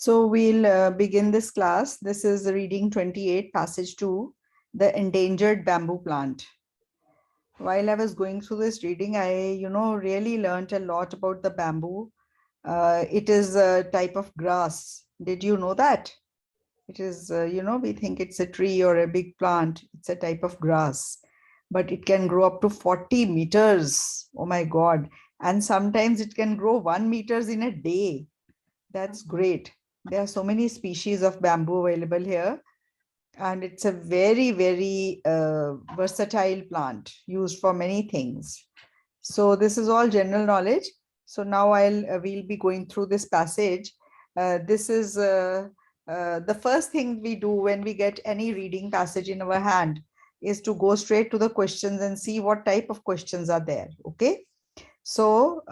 So we'll begin this class. This is reading 28, passage 2, the endangered bamboo plant. While I was going through this reading, I, really learned a lot about the bamboo. It is a type of grass. Did you know that? It is, we think it's a tree or a big plant. It's a type of grass, but it can grow up to 40 meters. Oh my God. And sometimes it can grow 1 meters in a day. That's great. There are so many species of bamboo available here. And it's a very, very versatile plant used for many things. So this is all general knowledge. So now we'll be going through this passage. This is the first thing we do when we get any reading passage in our hand is to go straight to the questions and see what type of questions are there. Okay. So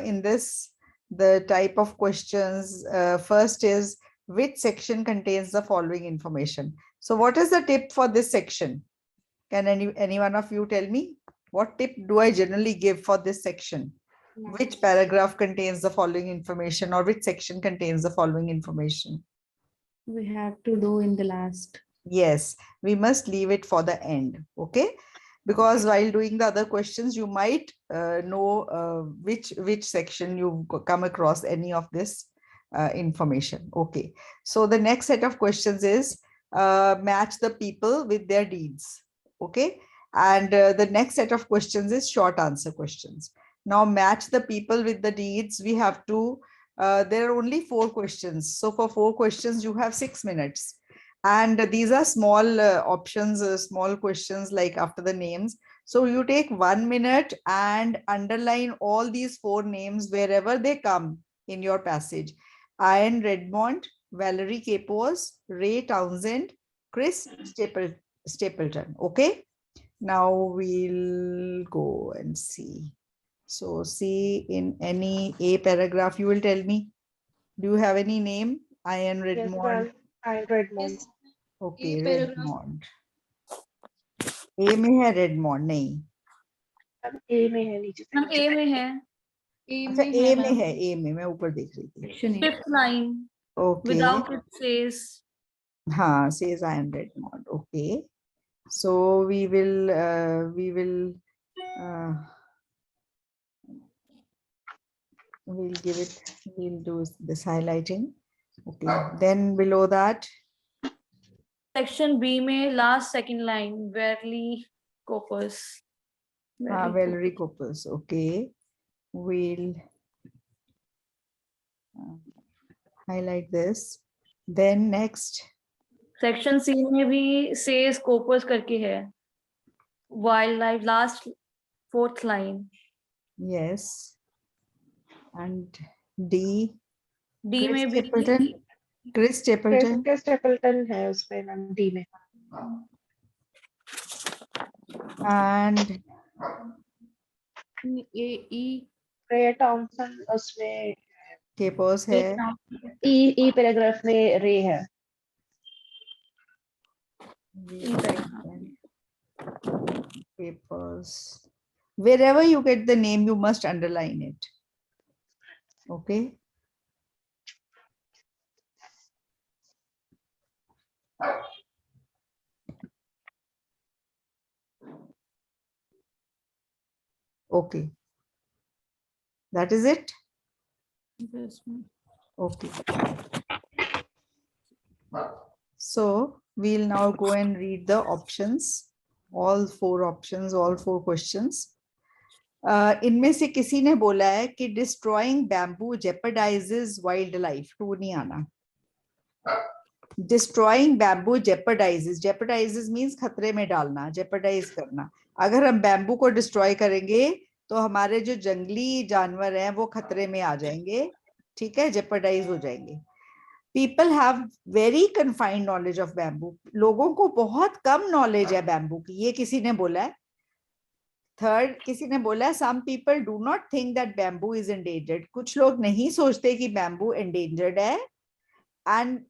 in this, the type of questions, first is, which section contains the following information? So what is the tip for this section? Can any one of you tell me? What tip do I generally give for this section? Which paragraph contains the following information, or which section contains the following information? We have to do in the last. Yes, we must leave it for the end. Okay. Because while doing the other questions, you might know which section you've come across any of this information. Okay. So the next set of questions is match the people with their deeds. Okay. And the next set of questions is short answer questions. Now match the people with the deeds. We have to, there are only 4 questions. So for 4 questions, you have 6 minutes. And these are small options, small questions like after the names. So you take 1 minute and underline all these 4 names wherever they come in your passage. Ian Redmond, Valerie Capos, Ray Townsend, Chris Stapleton. Okay. Now we'll go and see. So see in any A paragraph, you will tell me. Do you have any name? Ian Redmond. Ian Redmond. Yes. Okay, A paragraph. रेडमोंड ए में है रेडमोंड नहीं ए में है नीचे ma'am ए में है अच्छा ए में है ए में मैं ऊपर देख रही थी fifth line okay without it says हाँ says I am Redmond. Okay, so we will we'll give it, we'll do this highlighting. Okay, then below that section B में last second line Valerie Copus. Valerie Copus. Okay, we'll highlight this. Then next section C में भी says Copus करके है wildlife last 4th line. yes, and D D में Stapleton. भी Chris Stapleton. Chris Stapleton है उसमें ma'am D में And E रे टॉमसन उसमें Capos है ई पैराग्राफ में रे है Capos. Wherever you get the name, you must underline it. Okay. Okay. That is it. Okay. So we'll now go and read the options, all 4 options, all 4 questions. इनमें से किसी ने बोला है कि destroying bamboo jeopardizes wildlife. Two नहीं आना. Destroying bamboo jeopardizes means खतरे में डालना, jeopardize करना. अगर हम बैम्बू को डिस्ट्रॉय करेंगे तो हमारे जो जंगली जानवर हैं वो खतरे में आ जाएंगे. ठीक है, jeopardize हो जाएंगे. People have very confined knowledge of bamboo. लोगों को बहुत कम नॉलेज है बैम्बू की. ये किसी ने बोला है. थर्ड, किसी ने बोला है some people do not think that bamboo is endangered. कुछ लोग नहीं सोचते कि बैम्बू endangered है. And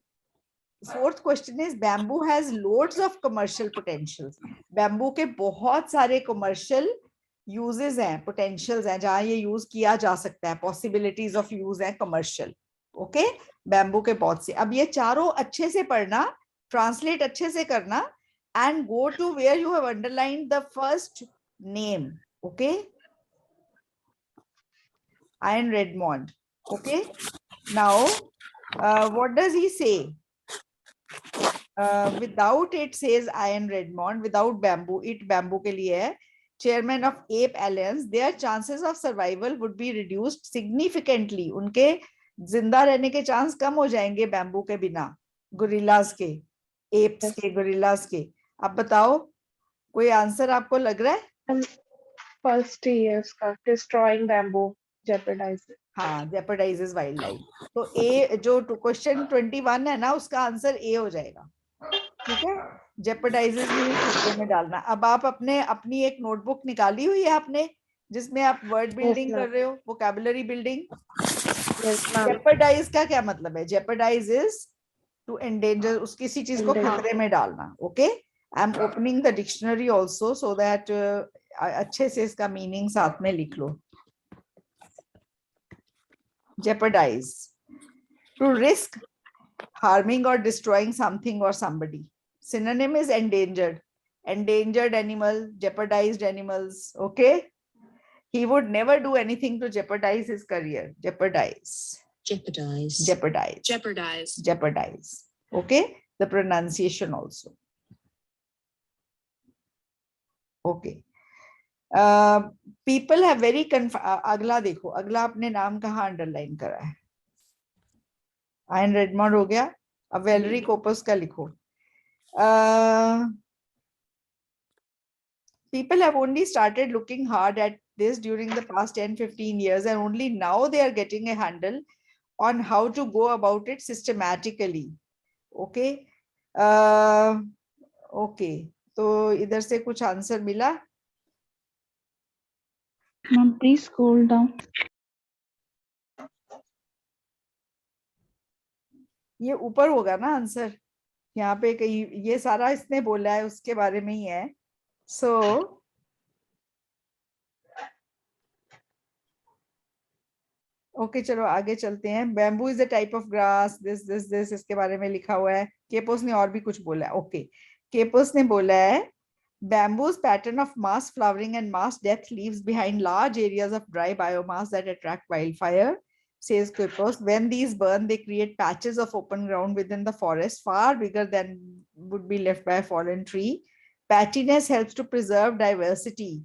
fourth question is bamboo has loads of commercial potentials. Bamboo के बहुत सारे commercial uses हैं, potentials हैं जहां ये use किया जा सकता है. Possibilities of use हैं commercial. Okay, बैम्बू के पौध से। अब ये चारों अच्छे से पढ़ना, ट्रांसलेट अच्छे से करना, and go to where you have underlined the first name. Okay, Ian Redmond. Okay, now what does he say? Without it says Ian Redmond, without bamboo, it bamboo के लिए है, chairman of ape alliance, their chances of survival would be reduced significantly. उनके जिंदा रहने के chance कम हो जाएंगे bamboo के बिना, गोरिल्लास के, एप्स के, गोरिल्लास के। अब बताओ कोई आंसर आपको लग रहा है? फर्स्ट ही है उसका, destroying bamboo jeopardizes. हाँ, jeopardizes wildlife. तो ए, जो क्वेश्चन 21 है ना, उसका आंसर ए हो जाएगा। ठीक है, jeopardizes नहीं खतरे में डालना। अब आप अपनी एक नोटबुक निकाली हुई है आपने, जिसमें आप वर्ड बिल्डिंग कर रहे हो, वोकैबुलरी बिल्डिंग। jeopardize का क्या मतलब है? jeopardize is to endanger, उस किसी चीज को खतरे में डालना। Okay, I am opening the dictionary also so that अच्छे से इसका मीनिंग साथ में लिख लो। jeopardize, to risk harming or destroying something or somebody. Synonym is endangered, endangered animal, jeopardized animals. Okay, he would never do anything to jeopardize his career. Jeopardize, jeopardize. Okay, the pronunciation also. Okay, people have very अगला देखो, अगला आपने नाम कहाँ underline करा है? Ion Redmond हो गया। अब वेलरी कोपस का लिखो। People have only started looking hard at this during the past 10-15 years, and only now they are getting a handle on how to go about it systematically. Okay, okay, तो इधर से कुछ answer मिला? Ma'am, please scroll down. ये ऊपर होगा ना answer, यहाँ पे कहीं ये सारा इसने बोला है उसके बारे में ही है। सो ओके, चलो आगे चलते हैं। Bamboo is a type of grass, this इसके बारे में लिखा हुआ है। केपोस ने और भी कुछ बोला है। ओके, केपोस ने बोला है bamboo's pattern of mass flowering and mass death leaves behind large areas of dry biomass that attract wildfire. Says Quipos, when these burn, they create patches of open ground within the forest far bigger than would be left by a fallen tree. Patchiness helps to preserve diversity.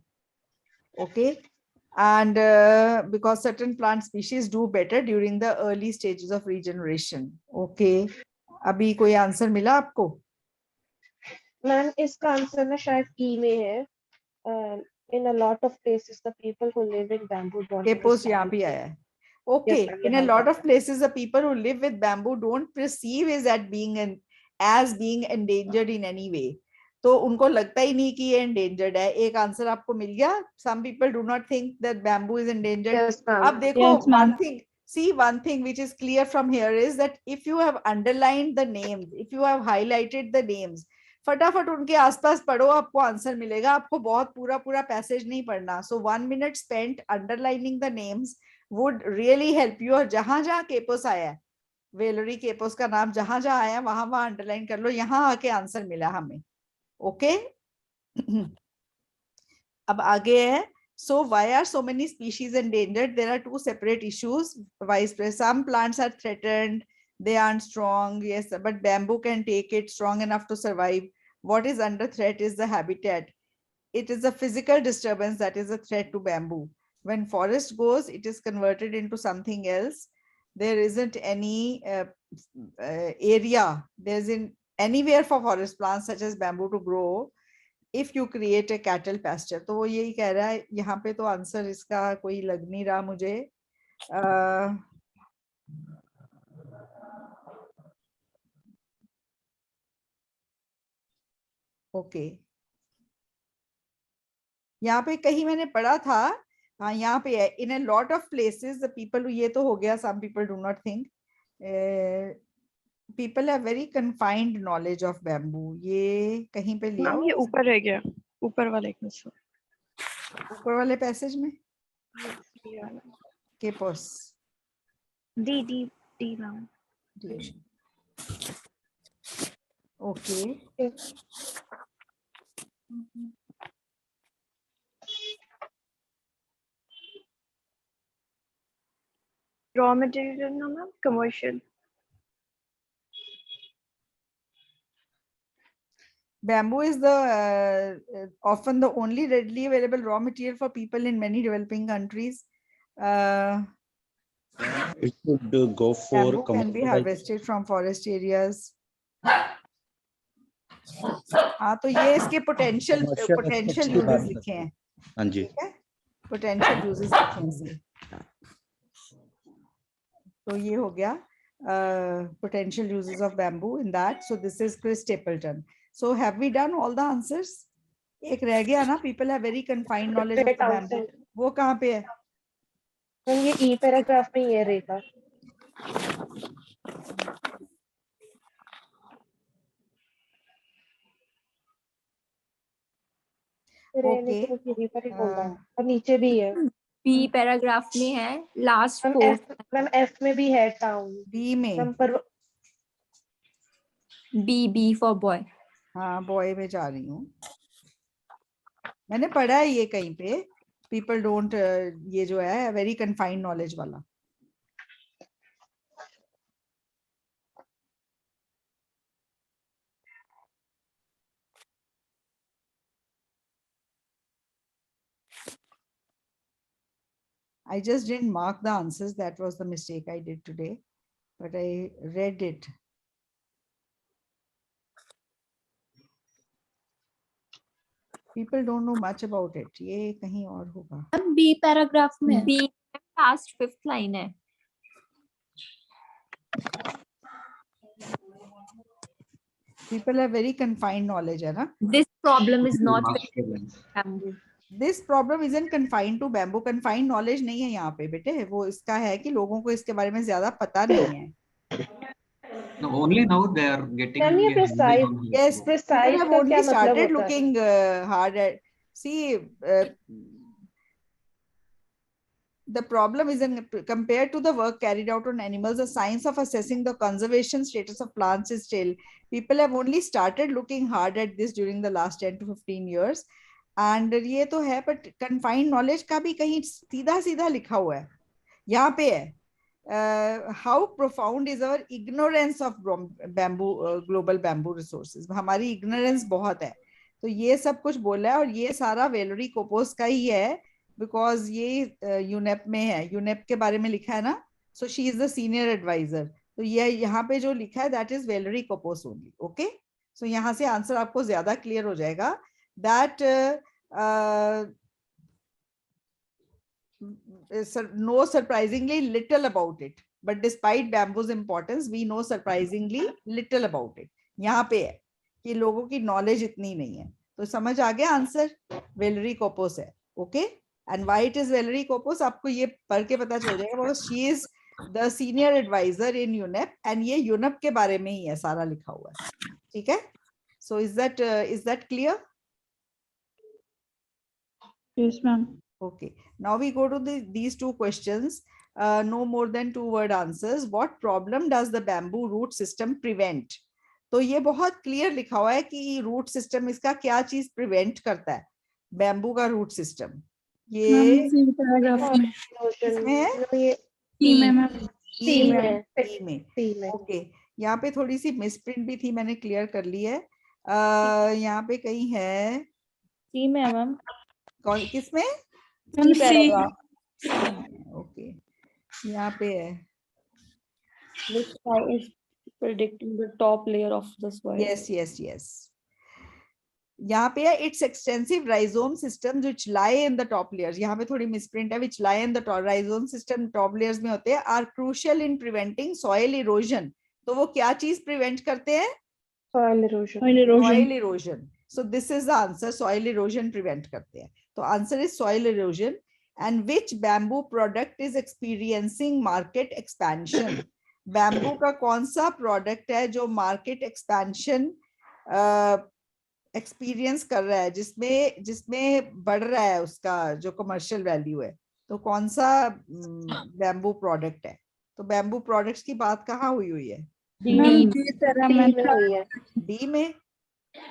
Okay, and because certain plant species do better during the early stages of regeneration. Okay, अभी कोई answer मिला आपको? Ma'am इसका answer ना शायद ई में है। In a lot of places, the people who live in bamboo don't केपोस यहाँ understand भी it. आया है। Okay, Yes, ma'am, in a lot of places, the people who live with bamboo don't perceive is that as being endangered in any way. तो उनको लगता ही नहीं कि ये endangered है। एक आंसर आपको मिल गया। Some people do not think that bamboo is endangered. Yes, ma'am. अब देखो, Yes, ma'am. one thing which is clear from here is that if you have underlined the names, if you have highlighted the names, फटाफट उनके आसपास पढ़ो, आपको answer मिलेगा। आपको बहुत पूरा पैसेज नहीं पढ़ना। So 1 minute spent underlining the names would really help you। और जहां जहां केपोस आया है, वेलरी केपोस का नाम जहां जहां आया है, वहां वहां अंडरलाइन कर लो। यहाँ आके आंसर मिला हमें। ओके, अब आगे है। So why are so many species endangered? There are two separate issues. Vice versa, some plants are threatened, they aren't strong, yes, but bamboo can take it, strong enough to survive. What is under threat is the habitat. It is a physical disturbance that is a threat to bamboo. When forest goes, it is converted into something else. There isn't any area, there isn't anywhere for forest plants such as bamboo to grow if you create a cattle pasture. तो वो यही कह रहा है यहाँ पे। तो answer इसका कोई लग नहीं रहा मुझे। ओके, यहाँ पे कहीं मैंने पढ़ा था, हाँ यहाँ पे है, in a lot of places the people, ये तो हो गया, some people do not think, people have very confined knowledge of bamboo. ये कहीं पे लिया मैम ये ऊपर रह गया, ऊपर वाले में से, ऊपर वाले पैसेज में। Kapos D ma'am. Okay. Okay. Raw material no ma'am, commercial. Bamboo is the often the only readily available raw material for people in many developing countries. It should go for Bamboo can be commercialization. harvested from forest areas. हाँ तो ये इसके potential uses लिखे हैं. हाँ जी. ठीक है? Potential uses लिखे हैं इसके. तो ये हो गया potential uses of bamboo in that. So this is Chris Stapleton. So have we done all the answers? एक रह गया ना, people have very confined knowledge of the bamboo. वो कहाँ पे है? मैम ये ई पैराग्राफ में ये रहेगा. Okay. यहीं पर ही बोल रहा हूँ और नीचे भी है. बी पैराग्राफ में है last ma'am fourth. Ma'am F में भी है टाउन. B में. मैम पर बी फॉर बॉय. हाँ बॉय में जा रही हूँ. मैंने पढ़ा है ये कहीं पे. People don't ये जो है very confined knowledge वाला. I just didn't mark the answers. That was the mistake I did today, but I read it. People don't know much about it. ये कहीं और होगा. बी पैराग्राफ में बी लास्ट फिफ्थ लाइन है. People have very confined knowledge, है ना? This problem is not bamboo. This problem isn't confined to bamboo. Confined knowledge नहीं है यहाँ पे बेटे. वो इसका है कि लोगों को इसके बारे में ज्यादा पता नहीं है. No, only now they are getting. Can you precise? Yes, Precise people have का only क्या मतलब started होता है? looking hard at. See, the problem isn't compared to the work carried out on animals. The science of assessing the conservation status of plants is still. People have only started looking hard at this during the last 10 to 15 years. And ये तो है, but confined knowledge का भी कहीं सीधा सीधा लिखा हुआ है. यहाँ पे है. How profound is our ignorance of bamboo, global bamboo resources? हमारी ignorance बहुत है. तो ये सब कुछ बोला है और ये सारा वेलोरी कोपोस का ही है, because ये UNEP में है. UNEP के बारे में लिखा है ना. So she is the senior advisor. तो ये यहाँ पे जो लिखा है that is Valerie Kopos only. Okay. So यहाँ से आंसर आपको ज्यादा क्लियर हो जाएगा. That know surprisingly little about it, but despite bamboo's importance we know surprisingly little about it. यहाँ पे है कि लोगों की नॉलेज इतनी नहीं है. तो समझ आ गया आंसर? वेलरी कोपोस है. Okay. And why it is Valerie Kapos आपको ये पढ़ के पता चल जाएगा, because she is the senior advisor in UNEP and ये यूनेप के बारे में ही है सारा लिखा हुआ है. ठीक है. So is that clear? Yes, ma'am. Okay, now we go to these two questions. No more than 2-word answers. What problem does the bamboo root system prevent? तो ये बहुत क्लियर लिखा हुआ है कि रूट सिस्टम इसका क्या चीज प्रिवेंट करता है. बैम्बू का रूट सिस्टम ये किसमें है? सी में. ओके. यहाँ पे थोड़ी सी मिसप्रिंट भी थी, मैंने क्लियर कर ली है. यहाँ पे कहीं है. सी में है मैम. कौन किसमें? ओके. यहाँ पे है. Which is predicting the top layer of the soil. Yes. यहाँ पे है it's extensive rhizome system which lie in the top layers. यहाँ पे थोड़ी मिसप्रिंट है. which lie in the top rhizome system top layers में होते हैं. Are crucial in preventing soil erosion. तो वो क्या चीज प्रिवेंट करते हैं? Soil erosion. So this is the answer. Soil erosion prevent करते हैं. तो answer is soil erosion. And which bamboo product is experiencing market expansion? Bamboo का कौन सा प्रोडक्ट है जो मार्केट एक्सपेंशन एक्सपीरियंस कर रहा है, जिसमें बढ़ रहा है उसका जो कमर्शियल वैल्यू है? तो कौन सा बैम्बू प्रोडक्ट है? तो बैम्बू प्रोडक्ट्स की बात कहाँ हुई है? मैम D में हुई है. डी में?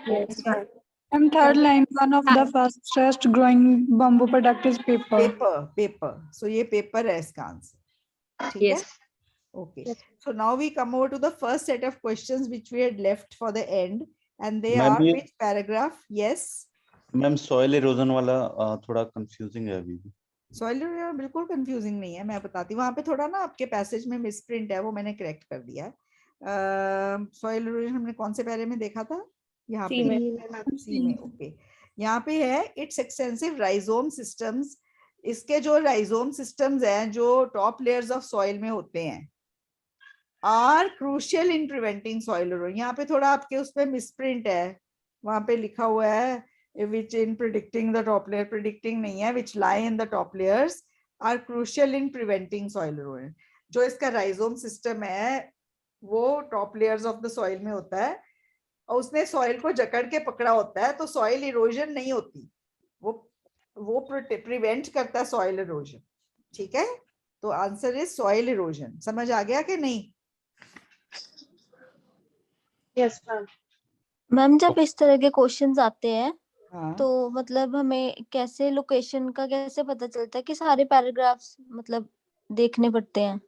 Yes, ma'am. Ma'am third line, one of the fastest growing bamboo product is paper. Paper. So ये पेपर है इसका आंसर. ठीक है. Yes. Okay. Yes. So now we come over to the first set of questions which we had left for the end, and they Ma'am, are ये- which paragraph? Yes. Ma'am soil erosion वाला थोड़ा confusing है अभी भी. Soil erosion बिल्कुल confusing नहीं है, मैं बताती हूँ. वहां पे थोड़ा ना आपके पैसेज में मिसप्रिंट है, वो मैंने करेक्ट कर दिया है. सॉइल इरोजन हमने कौन से पैरे में देखा था? यहाँ C पे में. सी में. ओके. यहाँ पे है इट्स एक्सटेंसिव राइजोम सिस्टम्स. इसके जो राइजोम सिस्टम्स हैं जो टॉप लेयर्स ऑफ सॉइल में होते हैं are crucial in preventing soil erosion. यहाँ पे थोड़ा आपके उस पे मिसप्रिंट है, वहां पे लिखा हुआ है which in predicting the top layer. Predicting नहीं है, which lie in the top layers are crucial in preventing soil erosion. जो इसका राइजोम सिस्टम है वो top layers of the soil में होता है और उसने सॉइल को जकड़ के पकड़ा होता है, तो सॉइल इरोजन नहीं होती, वो प्रिवेंट करता है सॉइल इरोजन. ठीक है. तो आंसर इज सॉइल इरोजन. समझ आ गया कि नहीं? Yes, ma'am. मैम जब इस तरह के क्वेश्चंस आते हैं हाँ. तो मतलब हमें कैसे लोकेशन का कैसे पता चलता है कि सारे पैराग्राफ्स मतलब देखने पड़ते हैं?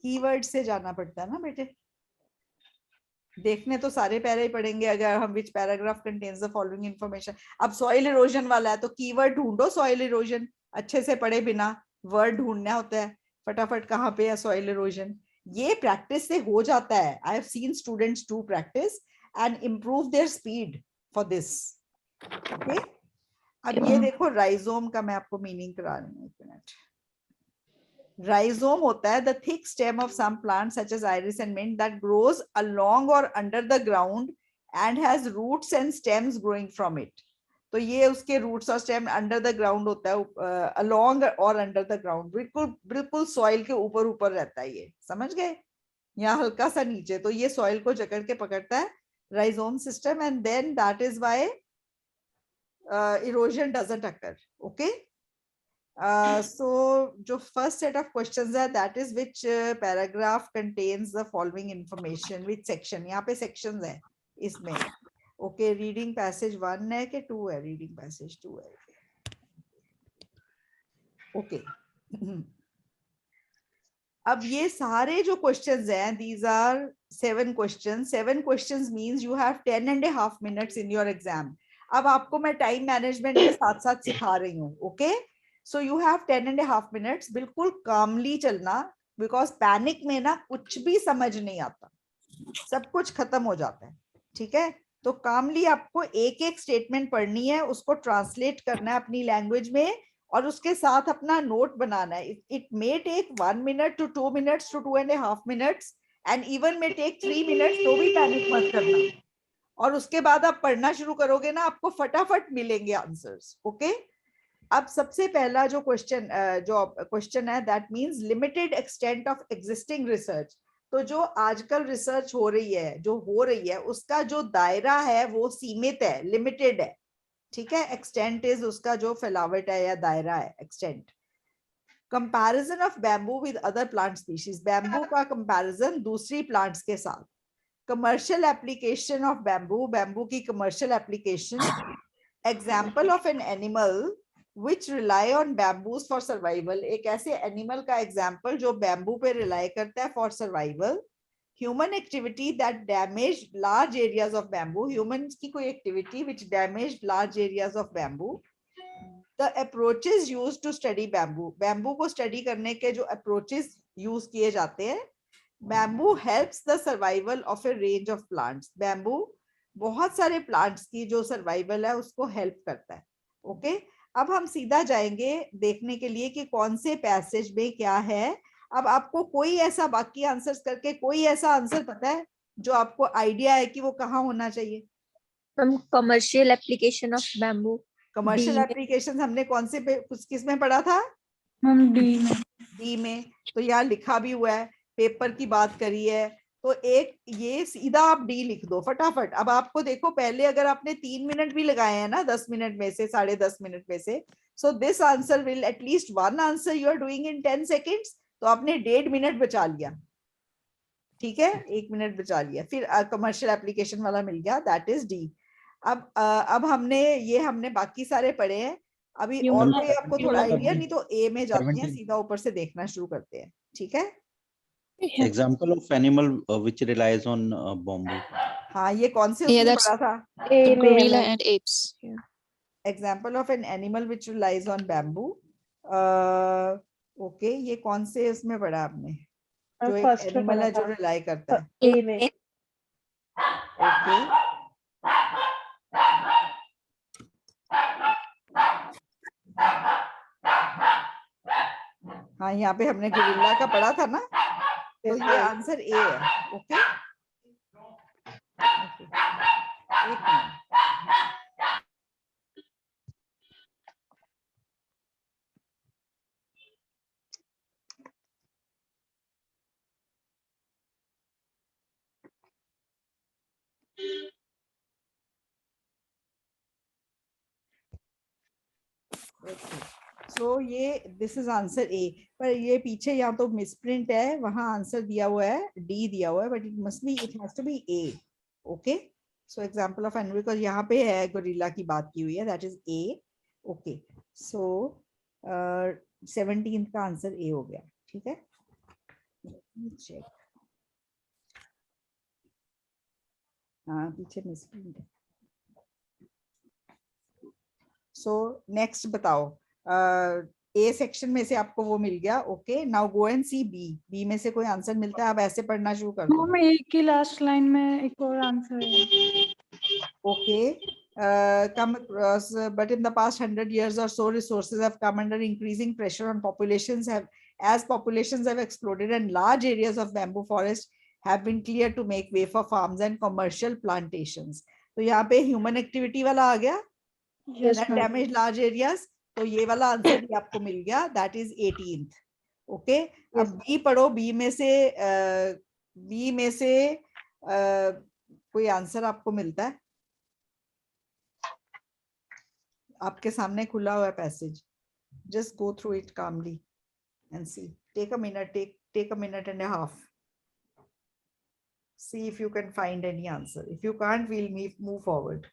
कीवर्ड से जाना पड़ता है ना बेटे. देखने तो सारे पैरे ही पड़ेंगे अगर हम which paragraph contains the following information. अब सॉइल इरोजन वाला है तो कीवर्ड ढूंढो. सॉइल इरोजन अच्छे से पढ़े बिना वर्ड ढूंढना होता है फटाफट, कहाँ पे है सॉइल इरोजन. ये प्रैक्टिस से हो जाता है. I have seen students do practice and improve their speed for this. Okay. अब ये देखो राइजोम का मैं आपको मीनिंग करा रही हूँ. एक मिनट. Rhizome होता है the thick stem of some plants such as iris and mint that grows along or under the ground and has roots and stems growing from it. तो ये उसके roots और stem under the ground होता है, along or under the ground. बिल्कुल soil के ऊपर रहता है ये. समझ गए? यहाँ हल्का सा नीचे, तो ये soil को जकड़ के पकड़ता है, rhizome system, and then that is why erosion doesn't occur. Okay. So जो first set of questions है that is which paragraph contains the following information, which section. यहाँ पे sections है इसमें. Okay, reading passage 1 है कि 2 है? reading passage 2 है. Okay. अब ये सारे जो questions हैं, these are 7 questions. 7 questions means you have 10.5 minutes in your exam. अब आपको मैं time management के साथ साथ सिखा रही हूँ. Okay. So you have 10.5 minutes. बिल्कुल calmly चलना, because panic में ना कुछ भी समझ नहीं आता, सब कुछ खत्म हो जाता है. ठीक है. तो calmly आपको एक एक statement पढ़नी है, उसको translate करना है अपनी language में और उसके साथ अपना note बनाना है. It may take 1 minute to 2 minutes to 2.5 minutes and even may take 3 minutes. तो भी panic मत करना. और उसके बाद आप पढ़ना शुरू करोगे ना, आपको फटाफट मिलेंगे आंसर्स. ओके. अब सबसे पहला जो क्वेश्चन है that means limited extent of existing research. तो जो आजकल रिसर्च हो रही है उसका जो दायरा है वो सीमित है, लिमिटेड है. ठीक है. एक्सटेंट इज उसका जो फैलावट है या दायरा है, extent. Comparison of bamboo with other plant species. Bamboo का कंपैरिजन दूसरी प्लांट्स के साथ. Commercial application of bamboo. Bamboo की commercial application. Example of an animal which rely on bamboos for survival. एक ऐसे एनिमल का एग्जाम्पल जो बैम्बू पे रिलाई करता है for survival. Human activity that damage large areas of bamboo. Humans की कोई activity which damaged large areas of bamboo. The approaches used to study bamboo. Bamboo को स्टडी करने के जो अप्रोचेस यूज किए जाते हैं. Bamboo helps the survival of a range of plants. Bamboo बहुत सारे प्लांट्स की जो सर्वाइवल है उसको हेल्प करता है. ओके. अब हम सीधा जाएंगे देखने के लिए कि कौन से पैसेज में क्या है. अब आपको कोई ऐसा बाकी आंसर्स करके कोई ऐसा आंसर पता है जो आपको आइडिया है कि वो कहाँ होना चाहिए? Commercial application of bamboo. Commercial application हमने कौन से किस में पढ़ा था? मैम डी में. डी में. तो यहाँ लिखा भी हुआ है, पेपर की बात करी है, तो एक ये सीधा आप डी लिख दो फटाफट. अब आपको देखो पहले अगर आपने 3 मिनट भी लगाए हैं ना 10 मिनट में से, 10.5 मिनट में से, so this answer will at least one answer you are doing in 10 seconds. तो आपने 1.5 मिनट बचा लिया, ठीक है, 1 मिनट बचा लिया। फिर कमर्शियल एप्लीकेशन वाला मिल गया, दैट इज डी। अब हमने बाकी सारे पढ़े हैं। अभी और Human कोई आपको थोड़ा activity आइडिया, नहीं तो ए में जाते हैं, 17. सीधा ऊपर से देखना शुरू करते हैं, ठीक है। Example of animal which relies on bamboo. हाँ, ये कौन से Yeah, उसमें that's पढ़ा था? A the में है gorilla ma'am. and apes. Yeah. Example of an animal which relies on bamboo. Okay, ये कौन से उसमें पढ़ा आपने? जो एक फर्स्ट में एनिमल पढ़ा है जो था रिलाई करता है। ए में। ओके, हाँ, यहाँ पे हमने गोरिल्ला का पढ़ा था ना, तो ये आंसर ए है। ओके, एक मिनट। सो ये दिस इज आंसर ए, पर ये पीछे यहाँ तो मिसप्रिंट है, वहां आंसर दिया हुआ है डी दिया हुआ है, but it must be, it has to be A. Okay, so example of animal, because यहाँ पे है गोरिल्ला की बात की हुई है, that is A. Okay, so 17 का आंसर ए हो गया, ठीक है। चेक, हाँ पीछे मिसप्रिंट है। सो नेक्स्ट बताओ, ए सेक्शन में से आपको वो मिल गया। Okay, now go and see B. B में से कोई आंसर मिलता है, आप ऐसे पढ़ना शुरू कर दो। मैम एक ही लास्ट लाइन में एक और आंसर है। Okay, come across, but in the past 100 years or so, resources have come under increasing pressure on populations as populations have exploded and large areas of bamboo forest have been cleared to make way for farms and commercial plantations. तो यहाँ पे human activity वाला आ गया, Yes, that ma'am. damage large areas, तो ये वाला answer भी आपको मिल गया, that is 18th. ओके, अब बी पढ़ो। बी में से कोई आंसर आपको मिलता है? आपके सामने खुला हुआ है passage, just go through it calmly and see. Take a minute, take a minute and a half. See if you can find any answer. If you can't, we'll move forward.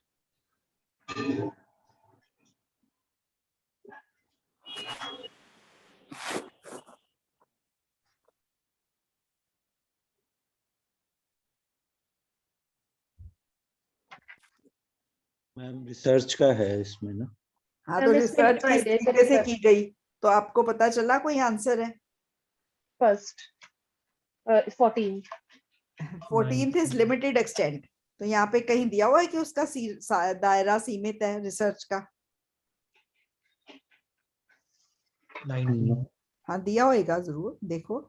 Ma'am research का है इसमें ना। हाँ, तो research किस तरीके से की गई, तो आपको पता चला कोई आंसर है? First 14th is limited extent. तो यहाँ पे कहीं दिया हुआ है कि उसका दायरा सीमित है रिसर्च का? हाँ, दिया होगा जरूर, देखो।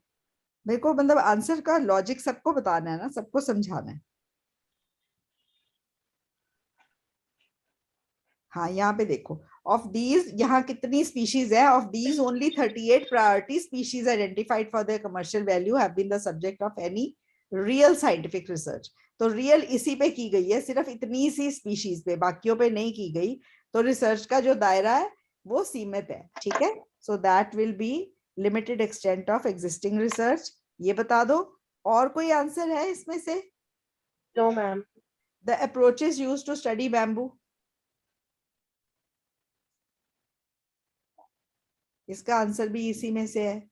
मेरे को मतलब आंसर का लॉजिक सबको बताना है ना, सबको समझाना है। हाँ, यहाँ पे देखो, ऑफ दीज, यहाँ कितनी स्पीशीज है? Of these only 38 priority species identified for their commercial value have been the subject of any real scientific research. तो रियल इसी पे की गई है, सिर्फ इतनी सी स्पीशीज पे, बाकियों पे नहीं की गई। तो रिसर्च का जो दायरा है वो सीमित है, ठीक है। So that will be limited extent of existing research. ये बता दो। और कोई आंसर है इसमें से? No ma'am. The approaches used to study bamboo, इसका आंसर भी इसी में से है।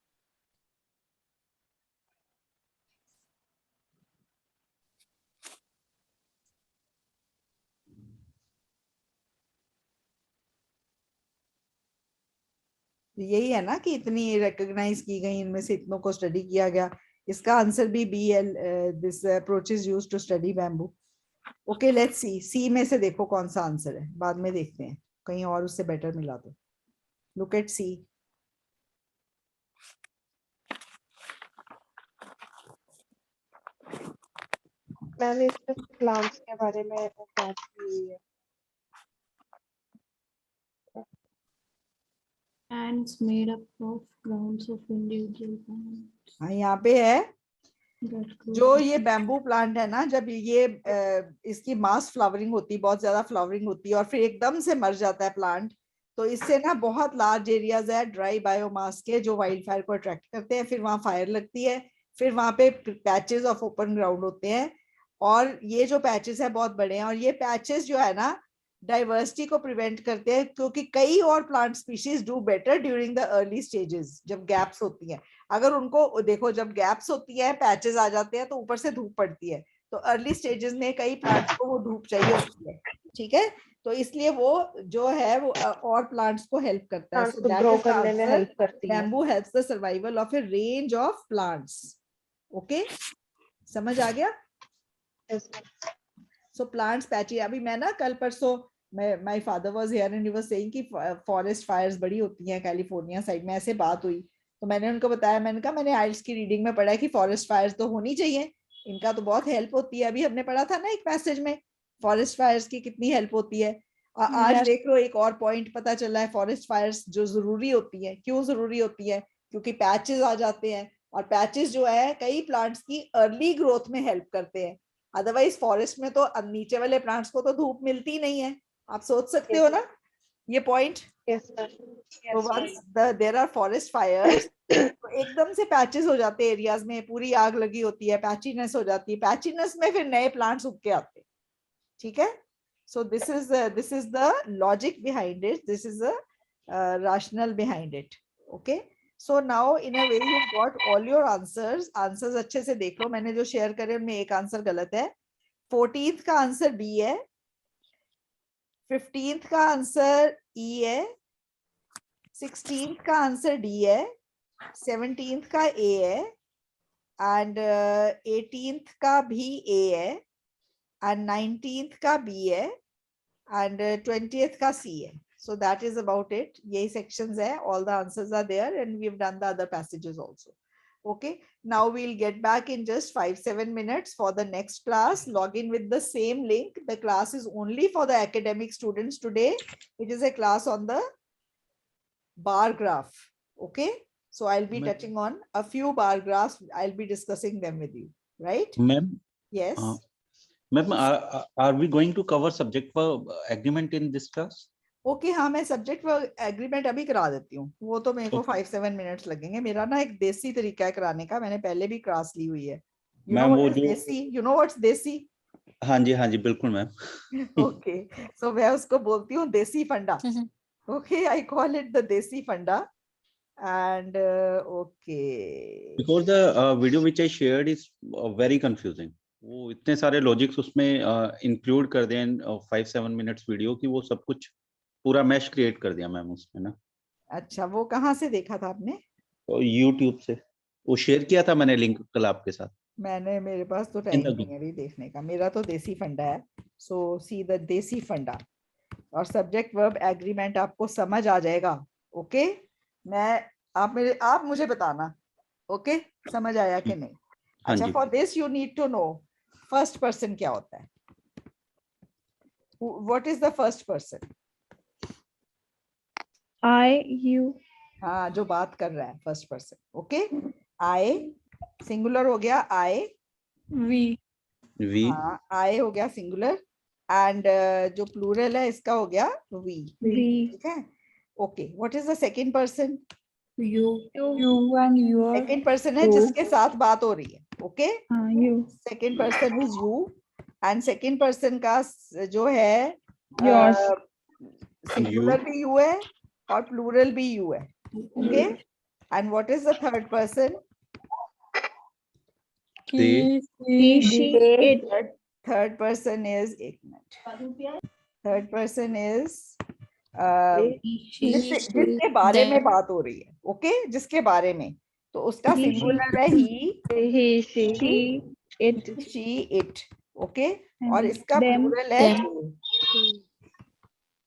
यही है ना कि इतनी रिकॉग्नाइज की गई, इनमें से इतनों को स्टडी किया गया। इसका आंसर भी B L, this approaches used to study bamboo. Okay, let's see. C में से देखो कौन सा आंसर है, बाद में देखते हैं कहीं और उससे बेटर मिला तो। लुक एट सी। मैंने इसमें प्लांट्स के बारे में बात की है। Ants made up of grounds of individual plants. हाँ, यहाँ पे है that grow जो ये बैम्बू प्लांट है ना, जब ये इसकी मास फ्लावरिंग होती है, बहुत ज्यादा फ्लावरिंग होती है और फिर एकदम से मर जाता है प्लांट, तो इससे ना बहुत लार्ज एरियाज है ड्राई बायोमास के जो वाइल्ड फायर को अट्रैक्ट करते हैं, फिर वहां फायर लगती है, फिर वहां पे पैचेस ऑफ ओपन ग्राउंड होते हैं, और ये जो पैचेस है बहुत बड़े हैं, और ये पैचेस जो है ना डाइवर्सिटी को प्रिवेंट करते हैं, क्योंकि कई और plant species do better during the early stages, जब गैप्स होती हैं। अगर उनको देखो, जब गैप्स होती है, पैचेस आ जाते हैं, तो ऊपर से धूप पड़ती है, तो अर्ली स्टेजेस में कई प्लांट्स को वो धूप चाहिए होती है, ठीक है, तो इसलिए वो जो है वो और प्लांट्स को हेल्प करता है। प्लांट्स सो को दैट ग्रो इज द करने में आंसर, हेल्प करती है। Bamboo helps the survival of A range of plants. Okay, समझ आ गया? Yes, ma'am. So plants patchy, अभी मैं ना कल परसों my father was here and he was saying कि फॉरेस्ट फायर्स बड़ी होती हैं कैलिफोर्निया साइड में, ऐसे बात हुई, तो मैंने उनको बताया, मैंने कहा मैंने आइल्स की रीडिंग में पढ़ा है कि फॉरेस्ट फायर्स तो होनी चाहिए, इनका तो बहुत हेल्प होती है। अभी हमने पढ़ा था ना एक पैसेज में फॉरेस्ट फायर्स की कितनी हेल्प होती है। आज Yes. देख लो एक और पॉइंट पता चला है, फॉरेस्ट फायर्स जो जरूरी होती है, क्यों जरूरी होती है? क्योंकि पैचेस आ जाते हैं, और पैचेस जो है कई प्लांट्स की अर्ली ग्रोथ में हेल्प करते हैं। अदरवाइज फॉरेस्ट में तो नीचे वाले प्लांट्स को तो धूप मिलती नहीं है, आप सोच सकते हो ना ये पॉइंट। Yes, ma'am. तो Yes, ma'am. Once there are forest fires, तो एकदम से पैचेस हो जाते हैं एरियाज में, पूरी आग लगी होती है, पैचीनेस हो जाती है, पैचीनेस में फिर नए प्लांट्स उग के आते हैं, ठीक है। सो this is the logic behind it, this is the rationale behind it. Okay, so now in a way you got all your answers अच्छे से देख लो, मैंने जो शेयर करे उनमें एक आंसर गलत है, 14th का आंसर बी है, 15th का आंसर ई है, 16th का आंसर डी है, 17th का ए है, एंड 18th का भी ए है, एंड 19th का बी है, एंड 20th का सी है. So that is about it. यही sections है, all the answers are there, and we've done the other passages also. Okay, now we'll get back in just 5-7 minutes for the next class. Log in with the same link. The class is only for the academic students today. It is a class on the bar graph. Okay, so I'll be touching on a few bar graphs. I'll be discussing them with you, right? Ma'am, Yes. ma'am, are we going to cover subject for agreement in this class? Okay हाँ, मैं subject व agreement अभी करा देती हूँ, वो तो मेरे को 5-7 मिनट्स लगेंगे। मेरा ना एक देसी तरीका है कराने का, मैंने पहले भी क्लास ली हुई है। यू नो व्हाट इज देसी? यू नो व्हाट्स देसी? हाँ जी बिल्कुल मैम। ओके, सो मैं उसको बोलती हूँ देसी फंडा। Okay, I call it the देसी फंडा, and okay, because the video which I shared is very confusing. वो इतने सारे लॉजिक्स उसमें इंक्लूड कर दें 5-7 मिनट्स वीडियो की, वो सब कुछ पूरा मैश क्रिएट कर दिया मैम उसमें ना। अच्छा, वो कहाँ से देखा था आपने? तो यूट्यूब से वो शेयर किया था मैंने लिंक कल आपके साथ। मैंने, मेरे पास तो टाइम नहीं है अभी देखने का, मेरा तो देसी फंडा है। सो सी द देसी फंडा, और सब्जेक्ट वर्ब एग्रीमेंट आपको समझ आ जाएगा। ओके, आप मुझे बताना, ओके, समझ आया कि नहीं? अच्छा, for this you need to know first person क्या होता है। What is the first person? I, you. हाँ, जो बात कर रहा है first person. Okay, I singular हो गया, आई, We. हाँ, आई हो गया सिंगुलर, एंड जो प्लूरल है इसका हो गया वी, ठीक है। Okay, what is the second person? You and your. Second person है You. जिसके साथ बात हो रही है। Okay, You. Second person is you, and second person का जो है Yours. सिंगुलर भी यू है और प्लूरल भी यू है। Okay, and what is the third person? He, He, she, it. Third person is, एक मिनट, थर्ड पर्सन इज जिसके बारे में बात हो रही है। ओके, जिसके बारे में, तो उसका He, सिंगुलर है ही, He, she, it. She, it. Okay, और इसका them, प्लूरल है them. they,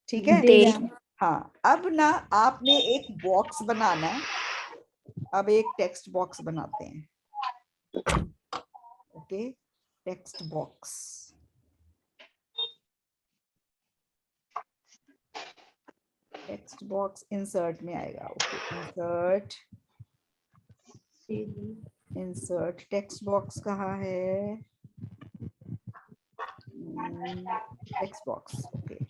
ठीक है। They. हाँ, अब ना आपने एक बॉक्स बनाना है, अब एक टेक्स्ट बॉक्स बनाते हैं। Okay, text box, text box insert में आएगा। ओके, इंसर्ट टेक्स्ट बॉक्स कहाँ है? Text box, okay,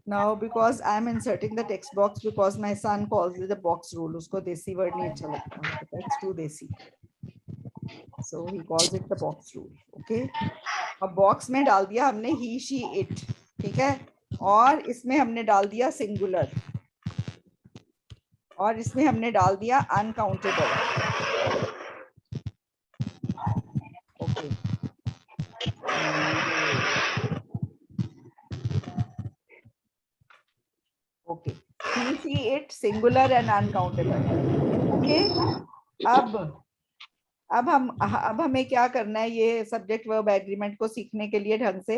Now because I am inserting the text box because my son calls it the box rule. उसको देसी word नहीं अच्छा लगता. The text too देसी. So he calls it the box rule. Okay. अब box में डाल दिया हमने he, she, it. ठीक है. और इसमें हमने डाल दिया singular. और इसमें हमने डाल दिया uncountable. Okay. Okay. He, she, it, singular and uncountable. Okay. अब हमें क्या करना है ये सब्जेक्ट वर्ब एग्रीमेंट को सीखने के लिए ढंग से.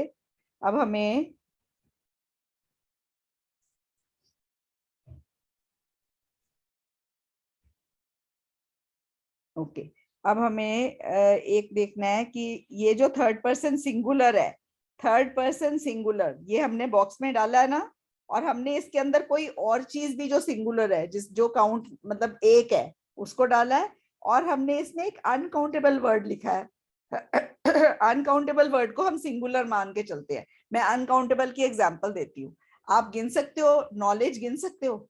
अब हमें ओके अब हमें एक देखना है कि ये जो थर्ड पर्सन सिंगुलर है, थर्ड पर्सन सिंगुलर ये हमने बॉक्स में डाला है ना, और हमने इसके अंदर कोई और चीज भी जो सिंगुलर है जो काउंट मतलब एक है उसको डाला है, और हमने इसमें एक अनकाउंटेबल वर्ड लिखा है. अनकाउंटेबल वर्ड को हम सिंगुलर मान के चलते हैं. मैं अनकाउंटेबल की एग्जांपल देती हूँ. आप गिन सकते हो, नॉलेज गिन सकते हो.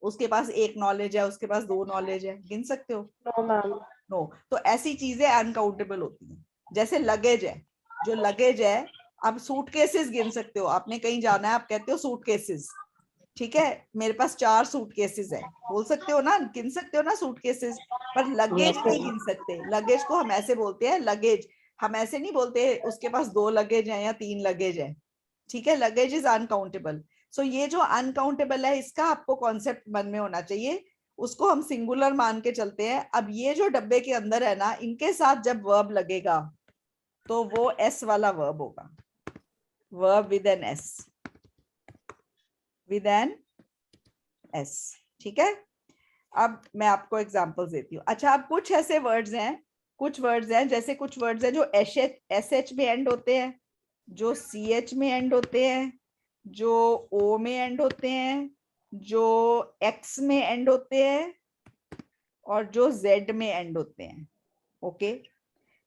उसके पास एक नॉलेज है, उसके पास 2 नॉलेज है, गिन सकते हो? No ma'am. नो. तो ऐसी चीजें अनकाउंटेबल होती हैं. जैसे लगेज है, जो लगेज है, अब सूटकेसेस गिन सकते हो. आपने कहीं जाना है, आप कहते हो सूटकेसेस. ठीक है, मेरे पास 4 सूटकेसेस है, बोल सकते हो ना, गिन सकते हो ना सूटकेसेस. पर लगेज नहीं गिन सकते. लगेज को हम ऐसे बोलते हैं लगेज. हम ऐसे नहीं बोलते उसके पास 2 लगेज है या 3 लगेज है. ठीक है, लगेज इज अनकाउंटेबल. सो ये जो अनकाउंटेबल है इसका आपको कॉन्सेप्ट मन में होना चाहिए. उसको हम सिंगुलर मान के चलते हैं. अब ये जो डब्बे के अंदर है ना, इनके साथ जब वर्ब लगेगा तो वो एस वाला वर्ब होगा. Verb with an S, with an S. ठीक है. अब मैं आपको एग्जांपल्स देती हूँ. अच्छा, अब कुछ ऐसे वर्ड्स हैं, कुछ वर्ड्स हैं, जैसे कुछ वर्ड्स हैं जो एस एच में एंड होते हैं, जो सी एच में एंड होते हैं, जो ओ में एंड होते हैं, जो एक्स में एंड होते हैं, और जो जेड में एंड होते हैं. ओके.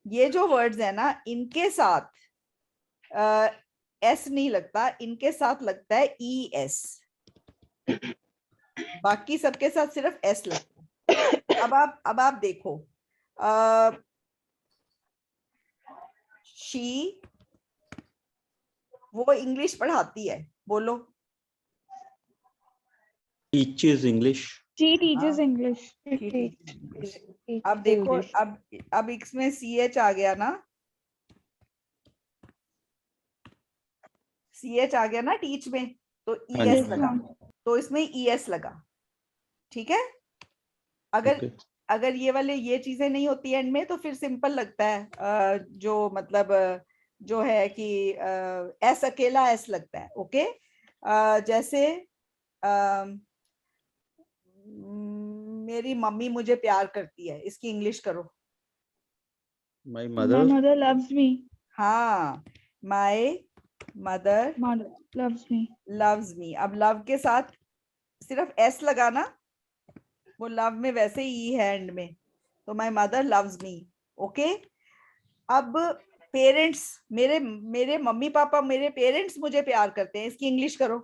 ये जो वर्ड्स है ना, इनके साथ एस नहीं लगता, इनके साथ लगता है ई एस. बाकी सबके साथ सिर्फ एस लगता है. अब आप देखो, शी वो इंग्लिश पढ़ाती है, बोलो. Teachers English. She teaches हाँ. English. She teaches English. अब देखो, अब इसमें सी एच आ गया ना, सी एच आ गया ना टीच में, तो ई हाँ एस जी. लगा, तो इसमें ई एस लगा. ठीक है. अगर Okay. अगर ये वाले ये चीजें नहीं होती एंड में तो फिर सिंपल लगता है. जो मतलब जो है कि एस अकेला एस लगता है. ओके. जैसे मेरी मम्मी मुझे प्यार करती है, इसकी इंग्लिश करो. My My mother. mother loves me. हाँ, my mother Mother loves me. Loves me. अब लव के साथ सिर्फ एस लगाना, वो लव में वैसे ही है एंड में, तो my mother loves me. Okay. अब पेरेंट्स, मेरे मम्मी पापा, मेरे पेरेंट्स मुझे प्यार करते हैं, इसकी इंग्लिश करो.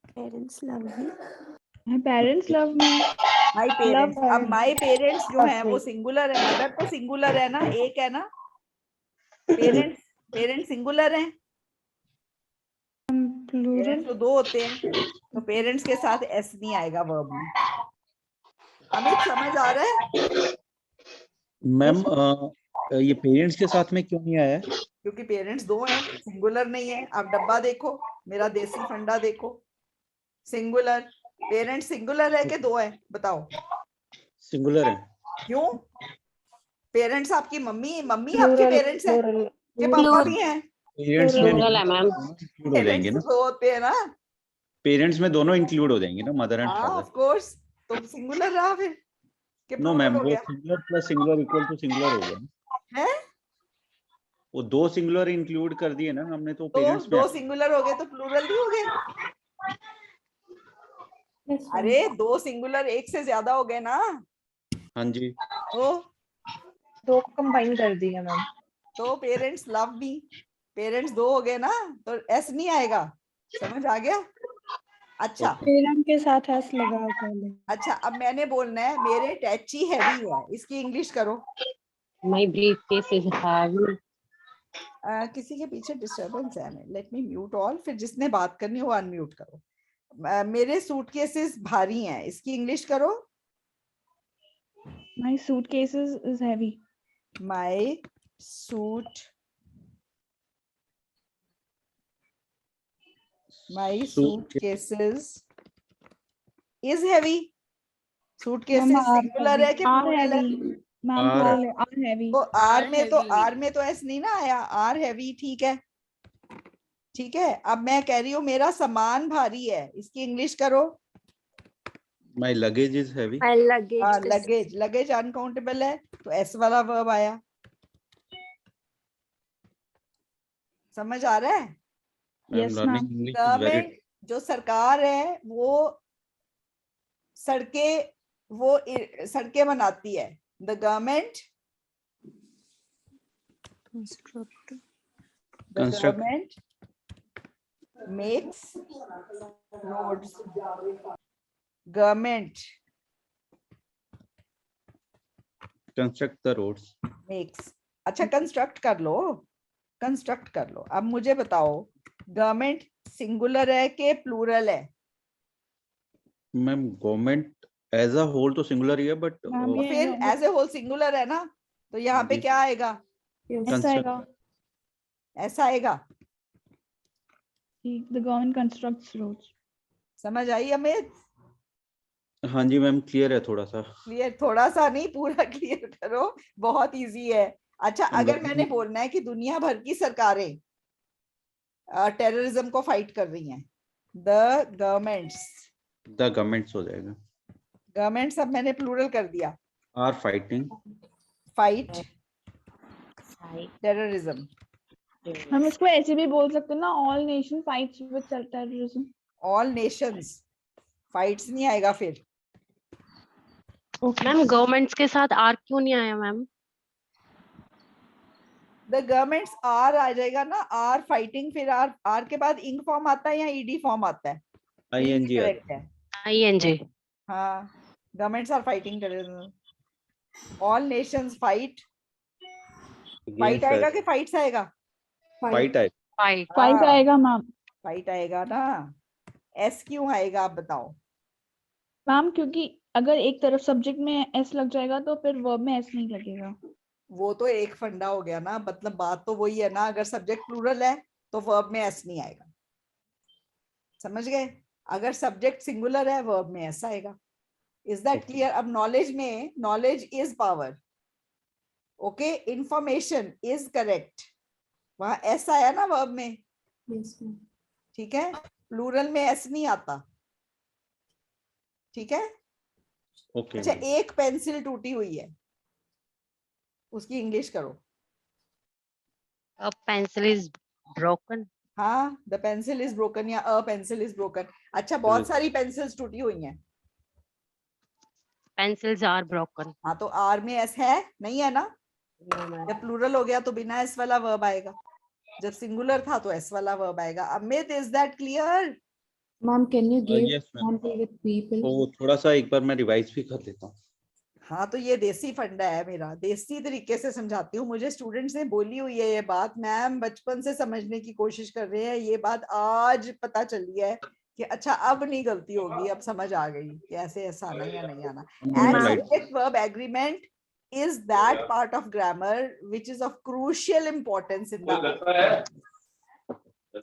Parents love me. My parents love me. My parents. अब parents. माय पेरेंट्स जो है वो Okay. सिंगुलर है, मदर तो सिंगुलर है ना, एक है ना. पेरेंट्स सिंगुलर हैं, Plural. पेरेंट्स तो 2 होते हैं, तो पेरेंट्स के साथ एस नहीं आएगा वर्ब में. अमित समझ आ रहा है? मैम ये पेरेंट्स के साथ में क्यों नहीं आया है? क्योंकि पेरेंट्स 2 हैं, सिंगुलर नहीं है. आप डब्बा देखो, मेरा देसी फंडा देखो, सिंगुलर. पेरेंट्स सिंगुलर है कि 2 है, बताओ. सिंगुलर है. क्यों? पेरेंट्स आपकी मम्मी आपके Plural. पेरेंट्स हैं, Plural. के पापा भी हैं. पेरेंट्स में Plural है मैम. इंक्लूड हो जाएंगे पेरेंट्स ना. 2 होते हैं ना. पेरेंट्स में दोनों इंक्लूड हो जाएंगे ना, मदर एंड हाँ, फादर. Of course. तो सिंगुलर रहा फिर कि नो प्लूरल मैम, हो वो गया singular plus singular equal to singular हो गया. है. वो 2 सिंगुलर इंक्लूड कर दिए ना हमने, तो तो पेरेंट्स में 2 सिंगुलर हो गए तो प्लूरल नहीं हो गए. अरे 2 सिंगुलर एक से ज्यादा हो गए ना. हाँ जी. तो 2 को कंबाइन कर दिया ma'am. Parents love me, parents 2 हो गए ना, तो एस नहीं आएगा, समझ आ गया? अच्छा पेरेंट के साथ एस लगा पहले। अच्छा, अब मैंने बोलना है मेरे टैची हैवी है, इसकी इंग्लिश करो। My briefcase is heavy. किसी के पीछे डिस्टरबेंस है, लेट मी म्यूट ऑल, फिर जिसने बात करनी हो वो अनम्यूट करो। मेरे सूटकेसेस भारी हैं, इसकी इंग्लिश करो। My suitcases is heavy. My suitcases is heavy. Suitcases Ma'am, are singular है कि are प्लूरल है? heavy. Ma'am, Are- plural है, are heavy. तो आर में तो एस नहीं ना आया, आर हैवी, ठीक है। अब मैं कह रही हूँ मेरा सामान भारी है, इसकी इंग्लिश करो। My luggage is heavy. My luggage is luggage uncountable है, तो एस वाला वर्ब आया। समझ आ रहा है? I'm Yes, learning ma'am. English is very government जो सरकार है वो सड़कें बनाती है। The government Construct. makes roads. Government construct the roads. makes, अच्छा कंस्ट्रक्ट कर लो। अब मुझे बताओ गवर्नमेंट सिंगुलर है कि प्लूरल है? Ma'am government as a whole तो सिंगुलर ही है, बट Ma'am, तो ये फिर एज ए होल सिंगुलर है ना, तो यहाँ पे जी। क्या आएगा? ऐसा आएगा ऐसा आएगा। कि the government constructs roads. समझ आई अमित? हाँ जी मैम, क्लियर है थोड़ा सा। क्लियर, थोड़ा सा नहीं पूरा क्लियर करो, बहुत इजी है। अच्छा अगर मैंने बोलना है कि दुनिया भर की सरकारें टेररिज्म को फाइट कर रही हैं, द गवर्नमेंट्स हो जाएगा। गवर्नमेंट्स, अब मैंने प्लूरल कर दिया, आर फाइटिंग फाइट टेररिज्म। हम इसको ऐसे भी बोल सकते हैं ना, all nation fights with terrorism. All Nations fights नहीं आएगा फिर। मैम गवर्नमेंट्स के साथ आर क्यों नहीं आया मैम? द गवर्नमेंट्स आर आ जाएगा ना, आर फाइटिंग, फिर आर के बाद इंग फॉर्म आता है या ईडी फॉर्म आता है? ING करेक्ट है। ING. हाँ, governments are fighting terrorism. All nations fight आएगा कि फाइट्स आएगा? फाइट है। Fight. Fight आएगा मैम। फाइट आएगा ना। एस क्यों आएगा आप बताओ? मैम क्योंकि अगर एक तरफ सब्जेक्ट में एस लग जाएगा तो फिर वर्ब में एस नहीं लगेगा। वो तो एक फंडा हो गया ना, मतलब बात तो वही है ना, अगर सब्जेक्ट प्लूरल है तो वर्ब में एस नहीं आएगा, समझ गए? अगर सब्जेक्ट सिंगुलर है वर्ब में एस आएगा। Is that clear? अब नॉलेज में, knowledge is power, okay, information is correct, वहां एस आया ना वर्ब में, ठीक है? प्लूरल में एस नहीं आता, ठीक है? ओके। अच्छा एक पेंसिल टूटी हुई है, उसकी इंग्लिश करो। A pencil is broken. हाँ, द पेंसिल इज ब्रोकन या अ पेंसिल इज ब्रोकन। अच्छा बहुत सारी पेंसिल्स टूटी हुई हैं। Pencils are broken. हाँ तो आर में एस है नहीं है ना? No, ma'am. जब प्लूरल हो गया तो बिना एस वाला वर्ब आएगा, जब सिंगुलर था तो एस वाला वर्ब आएगा। Amit is that clear? Ma'am, can you give yes ma'am। example with people? तो थोड़ा सा एक बार मैं रिवाइज भी कर लेता हूँ। हाँ तो ये देसी फंडा है मेरा, देसी तरीके से समझाती हूँ। मुझे स्टूडेंट्स ने बोली हुई है ये बात, मैम बचपन से समझने की कोशिश कर रहे हैं, ये बात आज पता चली है कि अच्छा अब नहीं गलती होगी, अब समझ आ गई कि ऐसे ऐसा आना या नहीं आना। And subject verb agreement is that part of grammar which is of crucial importance in the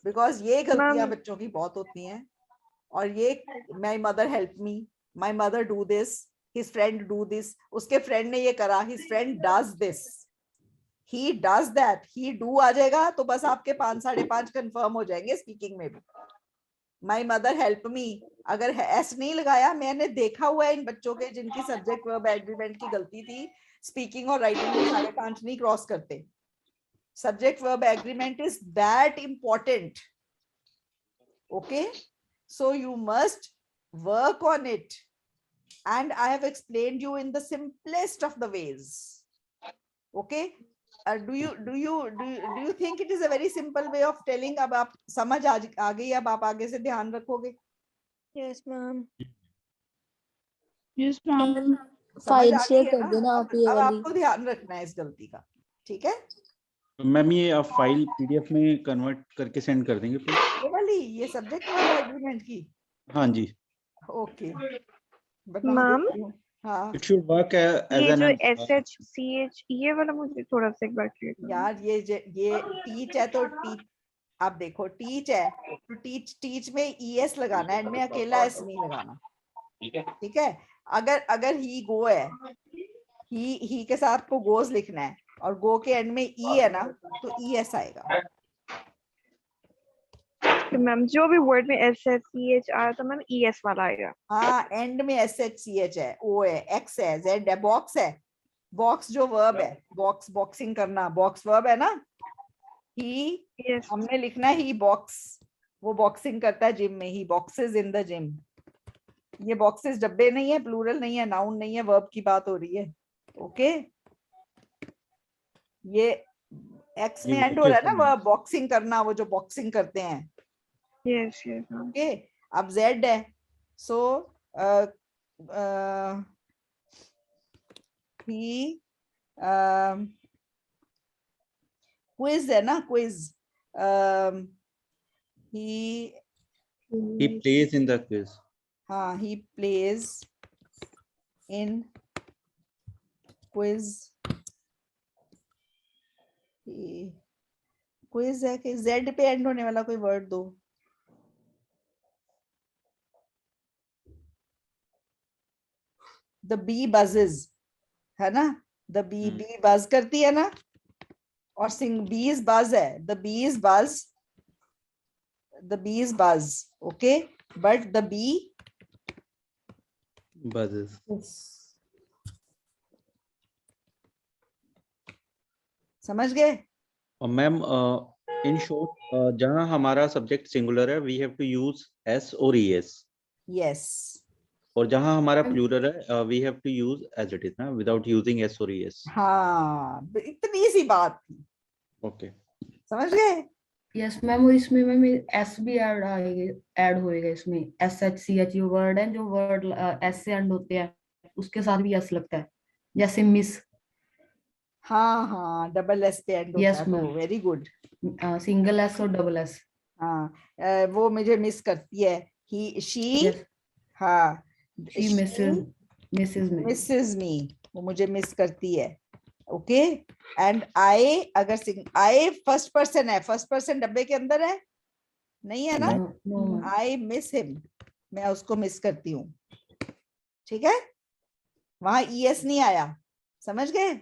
because ये गलतियां बच्चों की बहुत होती हैं। और ये my mother helped me, my mother do this, his friend do this, उसके फ्रेंड ने ये करा, his friend does this, he does that, he do आ जाएगा तो बस आपके 5 5.5 कंफर्म हो जाएंगे स्पीकिंग में भी। my mother help me अगर एस नहीं लगाया, मैंने देखा हुआ है इन बच्चों के जिनकी सब्जेक्ट वर्ब एग्रीमेंट की गलती थी, स्पीकिंग और राइटिंग में 5.5 नहीं क्रॉस करते। Subject verb agreement is that important, okay? So you must work on it and I have explained you in the simplest of the ways, okay? do you think it is a very simple way of telling? अब आप समझ आ गई, अब आप आगे से ध्यान रखोगे. Yes ma'am. Yes ma'am. समझ फाइल आ गई शेयर है कर ना? देना आप ये अब वाली. आपको ध्यान रखना है इस गलती का. ठीक है, मैम ये आप फाइल पीडीएफ में कन्वर्ट करके सेंड कर देंगे प्लीज. ये वाली, ये सब्जेक्ट वाला एग्रीमेंट की. हाँ जी. ओके, बता मैम, देती हूँ. हाँ इट शुड वर्क एज ये एन जो SHCH ये वाला मुझे थोड़ा सा एक बार क्लियर करना. यार, ये टीच है तो टीच. आप देखो, टीच है तो टीच में ES लगाना है, एंड में अकेला S नहीं लगाना. ठीक है. अगर ही गो है, ही के साथ को गोज लिखना है, और गो के एंड में E है ना, तो ES आएगा. तो मैम जो भी वर्ड में SHCH आया तो मैम ES वाला आएगा. हाँ, एंड में SHCH है, O है, X है, Z है, बॉक्स है. बॉक्स जो वर्ब है, बॉक्स, बॉक्सिंग करना, बॉक्स वर्ब है ना. ही Yes. हमने लिखना है ही बॉक्स, वो बॉक्सिंग करता है जिम में. ही बॉक्सेस इन द जिम. ये बॉक्सेस डब्बे नहीं है, प्लूरल नहीं है, नाउन नहीं है, वर्ब की बात हो रही है. ओके, ये एक्स में ये एंड हो रहा है ना, वर्ब वर्ब बॉक्सिंग करना, वो जो बॉक्सिंग करते हैं. Yes, yes, ma'am. ओके, अब जेड है, सो ही क्विज है ना, quiz. He plays in the quiz. हाँ, he plays in quiz. Quiz है कि जेड पे एंड होने वाला कोई वर्ड दो. द बी बजेस है ना, द बी बज करती है ना, और सिंग बीज बज है, द बीज बज, the bees buzz. Okay, but the bee Buzzes. समझ गए? और मैम इन शॉर्ट जहाँ हमारा सब्जेक्ट सिंगुलर है we have to use S और ES. यस. और जहाँ हमारा प्लूरल है we have to use as it is ना, विदाउट यूजिंग एस और ES. हाँ, इतनी सी बात थी. ओके. समझ गए? Yes ma'am. और इसमें मैम एस भी ऐड होएगा इसमें. SHCH जो वर्ड है, जो वर्ड एस से एंड होते हैं उसके साथ भी एस लगता है, जैसे मिस. हाँ हाँ, डबल एस पे एंड होता Yes, है. तो ma'am. Very good. Single S और डबल एस. हाँ, वो मुझे मिस करती है. He she. यस. हाँ, शी मिसेस में. मिसेस मी, वो मुझे मिस करती है. ओके, एंड आई, अगर आई फर्स्ट पर्सन है, फर्स्ट पर्सन डब्बे के अंदर है नहीं है ना. No ma'am. I miss him, मैं उसको मिस करती हूँ. ठीक है, वहां ES नहीं आया. समझ गए?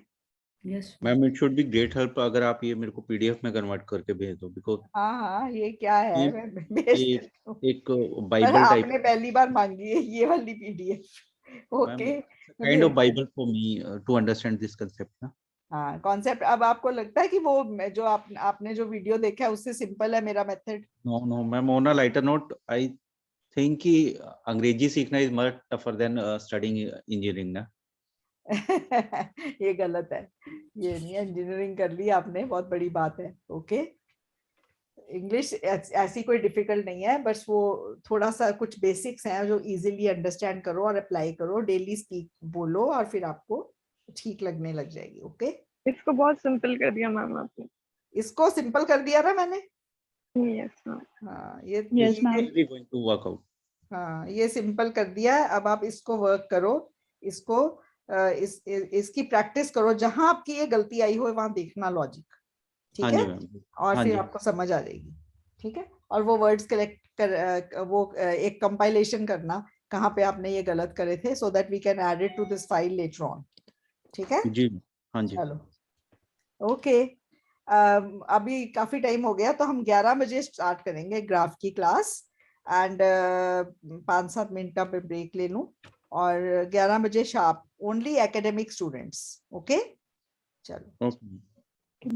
Yes ma'am it should be great help अगर आप ये मेरे को PDF में कन्वर्ट करके भेज दो, बिकॉज हाँ हाँ, ये क्या है, ये- मैं भेज ये देती हूँ. एक पर बाइबल टाइप, आपने पहली बार मांगी है ये वाली PDF. Okay, kind of bible for me to understand this concept ना. हाँ, कॉन्सेप्ट. अब आपको लगता है कि वो जो आपने जो वीडियो देखा है उससे सिंपल है मेरा method? No ma'am, on a lighter note I think कि अंग्रेजी सीखना is much tougher than studying engineering ना. ये गलत है. ये नहीं, इंजीनियरिंग कर ली आपने, बहुत बड़ी बात है. ओके, इंग्लिश ऐसी कोई डिफिकल्ट नहीं है, बस वो थोड़ा सा कुछ बेसिक्स हैं जो इजीली अंडरस्टैंड करो और अप्लाई करो, डेली स्पीक बोलो, और फिर आपको ठीक लगने लग जाएगी. ओके, इसको बहुत सिंपल कर दिया मैम आपने. इसको सिंपल कर दिया ना मैंने. Yes, ma'am. हाँ, ये Yes, ma'am. Really going to work out. हाँ, ये सिंपल कर दिया है. अब आप इसको वर्क करो, इसको इसकी प्रैक्टिस करो. जहां आपकी ये गलती आई हो वहां देखना लॉजिक. ठीक हाँ है, जी मैम. और हाँ फिर जी. आपको समझ आ जाएगी. ठीक है, और वो वर्ड्स कलेक्ट कर वो एक कंपाइलेशन करना कहाँ पे आपने ये गलत करे थे, so that we can add it to this file later on. ठीक है, जी हाँ जी. चलो. ओके, अभी काफी टाइम हो गया, तो हम 11 बजे स्टार्ट करेंगे ग्राफ की क्लास. एंड 5-7 मिनट का ब्रेक ले लूं, और 11 बजे sharp, only academic students. Okay, चलो. ओके.